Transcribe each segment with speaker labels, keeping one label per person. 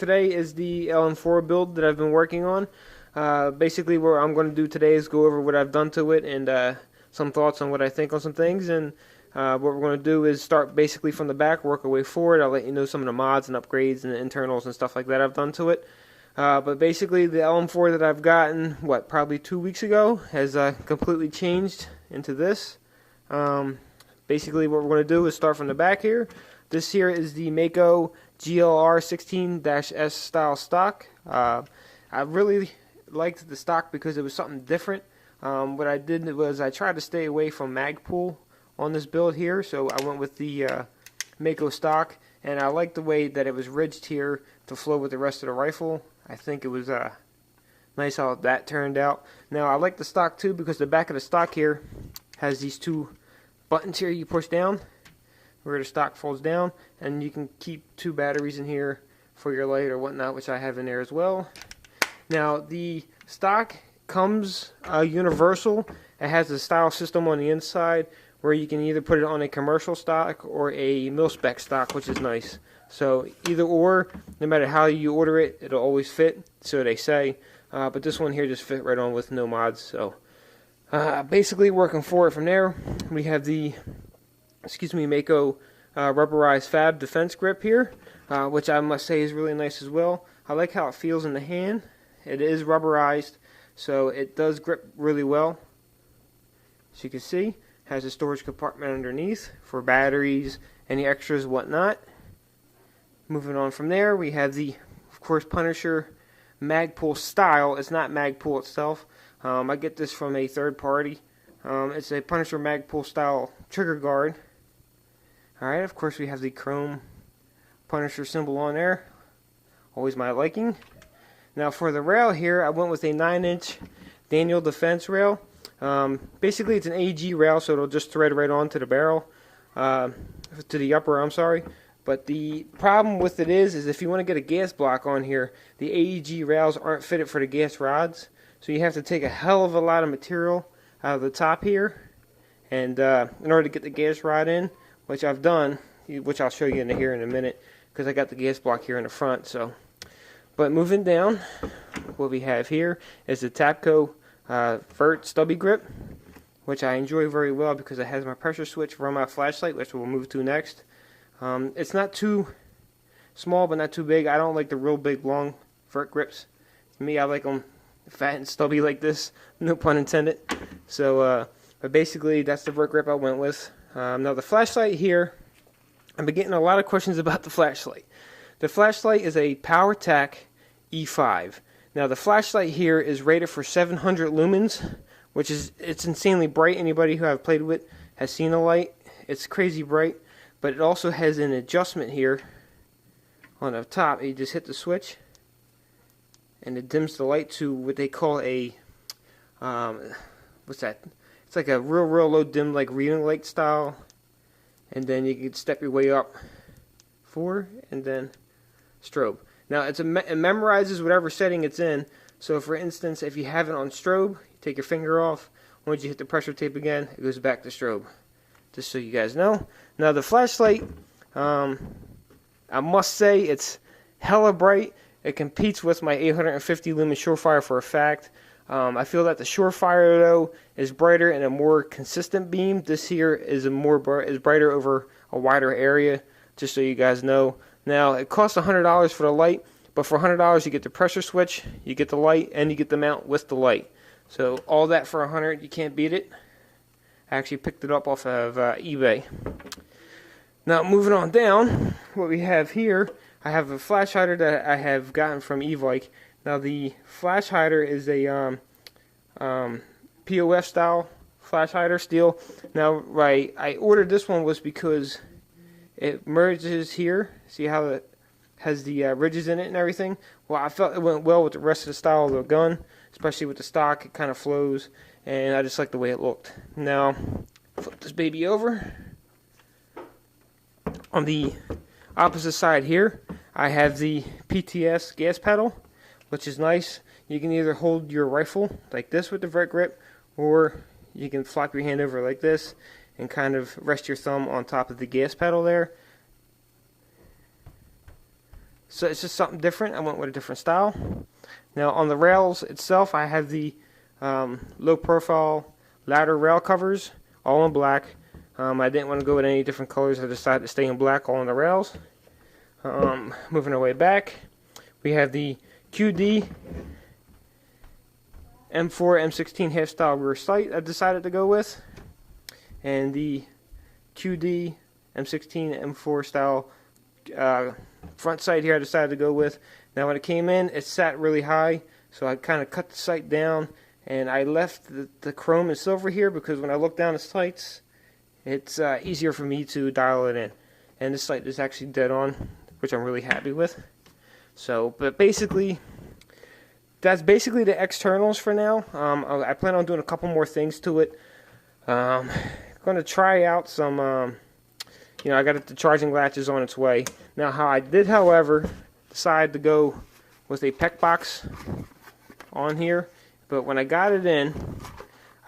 Speaker 1: today is the LM4 build that I've been working on. Basically what I'm going to do today is go over what I've done to it and some thoughts on what I think on some things. And what we're going to do is start basically from the back, work our way forward. I'll let you know some of the mods and upgrades and the internals and stuff like that I've done to it. But basically the LM4 that I've gotten, probably 2 weeks ago, has completely changed into this. Basically what we're going to do is start from the back here. This here is the Mako GLR 16-S style stock. I really liked the stock because it was something different. What I did was I tried to stay away from Magpul on this build here, so I went with the Mako stock, and I liked the way that it was ridged here to flow with the rest of the rifle. I think it was nice how that turned out. Now I like the stock too because the back of the stock here has these two buttons here you push down where the stock folds down, and you can keep 2 batteries in here for your light or whatnot, which I have in there as well. Now the stock comes universal. It has a style system on the inside where you can either put it on a commercial stock or a mil-spec stock, which is nice. So either or, no matter how you order it, it'll always fit, so they say. But this one here just fit right on with no mods. So basically working forward from there, we have the Mako rubberized FAB defense grip here, which I must say is really nice as well. I like how it feels in the hand. It is rubberized, so it does grip really well. As you can see, has a storage compartment underneath for batteries, any extras, whatnot. Moving on from there, we have the, of course, Punisher Magpul style. It's not Magpul itself. I get this from a third party. It's a Punisher Magpul style trigger guard. Alright, of course we have the chrome Punisher symbol on there. Always my liking. Now for the rail here, I went with a 9-inch Daniel Defense rail. Basically it's an AG rail, so it'll just thread right onto the barrel, to the upper, I'm sorry. But the problem with it is if you want to get a gas block on here, the AEG rails aren't fitted for the gas rods. So you have to take a hell of a lot of material out of the top here, and in order to get the gas rod in, which I've done, which I'll show you here in a minute, because I got the gas block here in the front. So, but moving down, what we have here is the Tapco vert stubby grip, which I enjoy very well because it has my pressure switch for my flashlight, which we'll move to next. It's not too small, but not too big. I don't like the real big, long vert grips. To me, I like them fat and stubby like this, no pun intended. So, but basically, that's the vert grip I went with. Now the flashlight here, I've been getting a lot of questions about the flashlight. The flashlight is a PowerTac E5. Now the flashlight here is rated for 700 lumens, which is, it's insanely bright. Anybody who I've played with has seen the light. It's crazy bright, but it also has an adjustment here on the top. You just hit the switch and it dims the light to what they call a what's that? It's like a real low dim, like reading light style, and then you can step your way up forward and then strobe. Now it memorizes whatever setting it's in. So for instance, if you have it on strobe, you take your finger off. Once you hit the pressure tape again, it goes back to strobe. Just so you guys know. Now the flashlight, I must say it's hella bright. It competes with my 850 lumen Surefire for a fact. I feel that the Surefire though is brighter and a more consistent beam. This here is is brighter over a wider area, just so you guys know. Now it costs $100 for the light, but for $100 you get the pressure switch, you get the light, and you get the mount with the light. So all that for $100, you can't beat it. I actually picked it up off of eBay. Now moving on down, what we have here, I have a flash hider that I have gotten from Evike. Now the flash hider is a POF style flash hider steel. Now why I ordered this one was because it merges here. See how it has the ridges in it and everything? Well, I felt it went well with the rest of the style of the gun, especially with the stock. It kind of flows, and I just like the way it looked. Now, flip this baby over. On the opposite side here, I have the PTS gas pedal, which is nice. You can either hold your rifle like this with the vert grip, or you can flop your hand over like this and kind of rest your thumb on top of the gas pedal there. So it's just something different. I went with a different style. Now on the rails itself, I have the low profile ladder rail covers, all in black. I didn't want to go with any different colors. I decided to stay in black all on the rails. Moving our way back, we have the QD M4 M16 half style rear sight I decided to go with, and the QD M16 M4 style front sight here I decided to go with. Now when it came in, it sat really high, so I kind of cut the sight down, and I left the chrome and silver here because when I look down the sights, it's easier for me to dial it in. And this sight is actually dead on, which I'm really happy with. So, but basically, that's basically the externals for now. I plan on doing a couple more things to it. Going to try out some, I got the charging latches on its way. Now, how I did, however, decide to go with a PEC box on here, but when I got it in,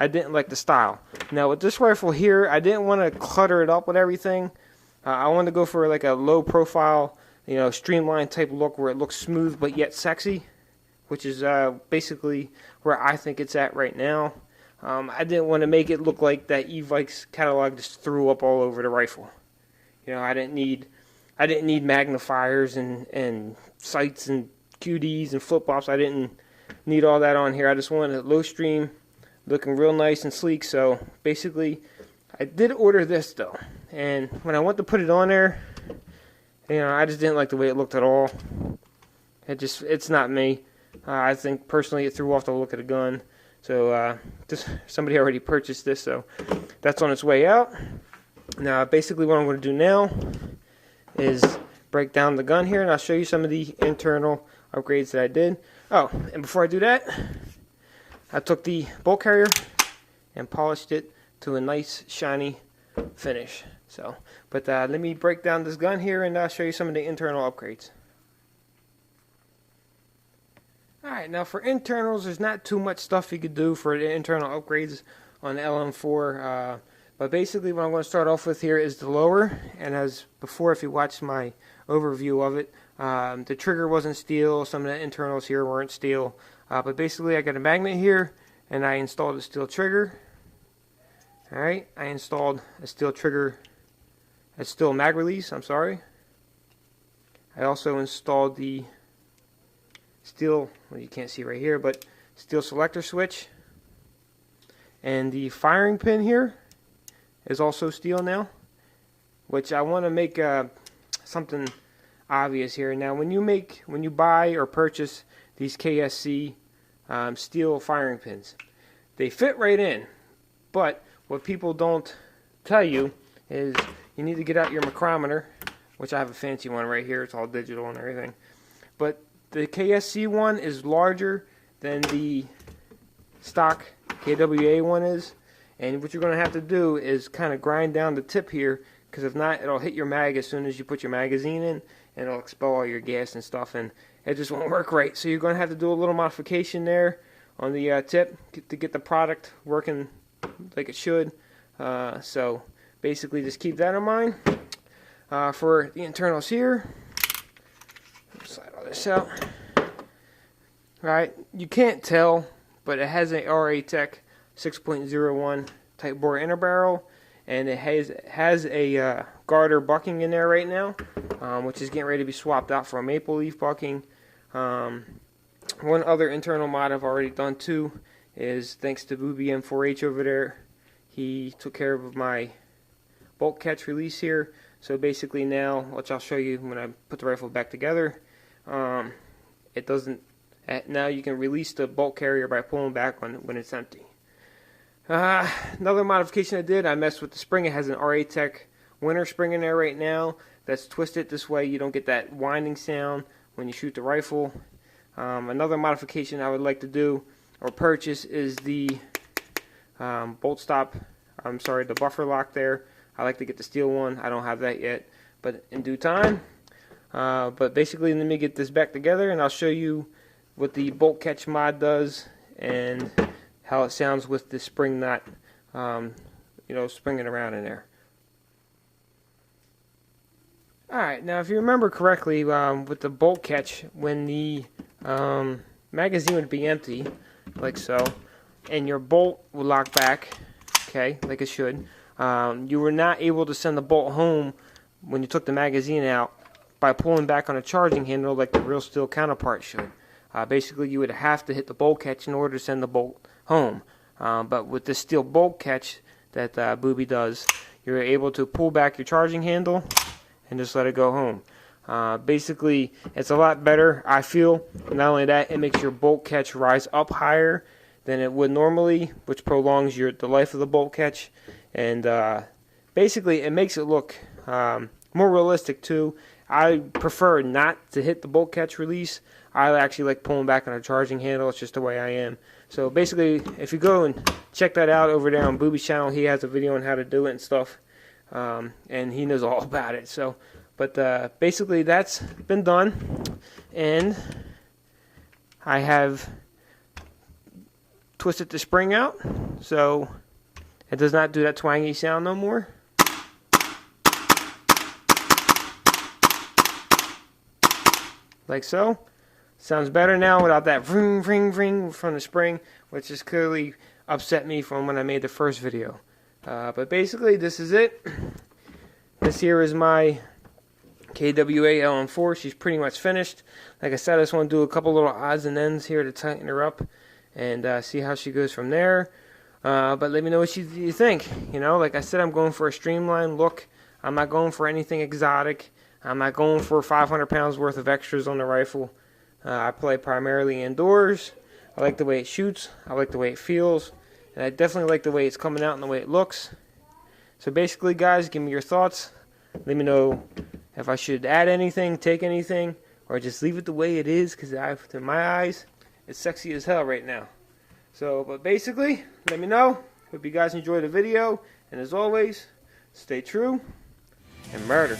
Speaker 1: I didn't like the style. Now, with this rifle here, I didn't want to clutter it up with everything. I wanted to go for like a low profile, streamlined type look where it looks smooth but yet sexy, which is basically where I think it's at right now. I didn't want to make it look like that E-Vikes catalog just threw up all over the rifle. I didn't need magnifiers and sights and QDs and flip-flops. I didn't need all that on here. I just wanted it low stream, looking real nice and sleek. So basically, I did order this though, and when I went to put it on there, I just didn't like the way it looked at all. It's not me. I think personally it threw off the look of the gun. So somebody already purchased this, so that's on its way out. Now basically what I'm going to do now is break down the gun here, and I'll show you some of the internal upgrades that I did. Oh, and before I do that, I took the bolt carrier and polished it to a nice shiny finish. So, but let me break down this gun here and show you some of the internal upgrades. Alright, now for internals, there's not too much stuff you could do for the internal upgrades on the LM4. But basically what I'm going to start off with here is the lower. And as before, if you watched my overview of it, the trigger wasn't steel. Some of the internals here weren't steel. But basically I got a magnet here, and I installed a steel trigger. Alright, I installed a steel trigger, a steel mag release, I'm sorry. I also installed the steel, well you can't see right here, but steel selector switch. And the firing pin here is also steel now, which I want to make something obvious here. Now when you buy or purchase these KSC steel firing pins, they fit right in, but what people don't tell you is you need to get out your micrometer, which I have a fancy one right here, it's all digital and everything, but the KSC one is larger than the stock KWA one is. And what you're going to have to do is kind of grind down the tip here, because if not, it'll hit your mag as soon as you put your magazine in, and it'll expel all your gas and stuff, and it just won't work right. So you're going to have to do a little modification there on the tip to get the product working like it should. So basically just keep that in mind. For the internals here, slide all this out. Right, you can't tell, but it has an RA-Tech 6.01 type bore inner barrel, and it has a Gaurder bucking in there right now, which is getting ready to be swapped out for a maple leaf bucking. One other internal mod I've already done too is thanks to Booby M4H over there. He took care of my bolt catch release here. So basically now, which I'll show you when I put the rifle back together, it doesn't. Now you can release the bolt carrier by pulling back when it's empty. Another modification I did, I messed with the spring. It has an RA-Tech winter spring in there right now that's twisted this way. You don't get that winding sound when you shoot the rifle. Another modification I would like to do or purchase is the bolt stop. The buffer lock there. I like to get the steel one. I don't have that yet, but in due time. But basically, let me get this back together, and I'll show you what the bolt catch mod does and how it sounds with the spring not, springing around in there. Alright, now if you remember correctly, with the bolt catch, when the magazine would be empty, like so, and your bolt would lock back, okay, like it should, you were not able to send the bolt home when you took the magazine out by pulling back on a charging handle like the real steel counterpart should. Basically, you would have to hit the bolt catch in order to send the bolt home. But with this steel bolt catch that Booby does, you're able to pull back your charging handle and just let it go home. Basically, it's a lot better, I feel. Not only that, it makes your bolt catch rise up higher than it would normally, which prolongs the life of the bolt catch. And basically, it makes it look more realistic too. I prefer not to hit the bolt catch release. I actually like pulling back on a charging handle. It's just the way I am. So basically, if you go and check that out over there on Booby's channel, he has a video on how to do it and stuff. And he knows all about it. So, but basically that's been done, and I have twisted the spring out, so it does not do that twangy sound no more. Like so. Sounds better now without that ring, ring, ring from the spring, which has clearly upset me from when I made the first video. But basically, this is it. This here is my KWA LM4. She's pretty much finished. Like I said, I just want to do a couple little odds and ends here to tighten her up and see how she goes from there. But let me know what you think. You know, like I said, I'm going for a streamlined look. I'm not going for anything exotic. I'm not going for 500 pounds worth of extras on the rifle. I play primarily indoors. I like the way it shoots. I like the way it feels. And I definitely like the way it's coming out and the way it looks. So basically, guys, give me your thoughts. Let me know if I should add anything, take anything, or just leave it the way it is, because to my eyes, it's sexy as hell right now. So, but basically, let me know. Hope you guys enjoyed the video. And as always, stay true and murder.